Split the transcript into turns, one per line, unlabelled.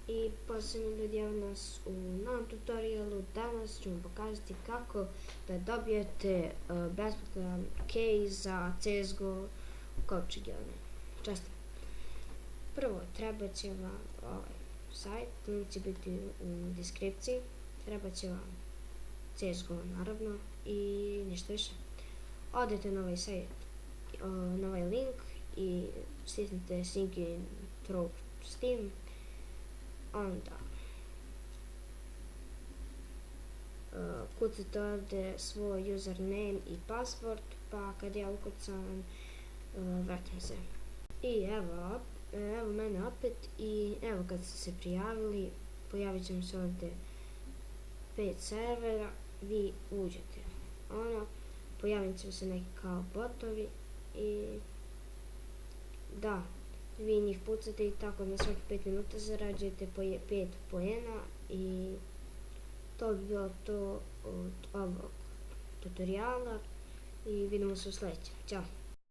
I pozdravljam ljudi, evo nas u novom tutorialu. Danas ćemo pokazati kako da dobijete besplatan key za CSGO kovčege. Često. Prvo, treba će vam ovaj sajt, link će biti u deskripciji. Treba će vam CSGO naravno i ništa više. Odete na ovaj sajt, na ovaj link i stisnite sync in through Steam. Onda kucate ovdje svoj username i password, pa kad ja ukucam vratim se. I evo mene opet i evo kad ste se prijavili pojavit će mi se ovdje 5 servera, vi uđete, pojavit će se neki kao botovi i da, vi njih pucate i tako na svaki 5 minuta zarađujete 5 poena i to bi bilo to od ovog tutoriala i vidimo se u sljedećem. Ćao!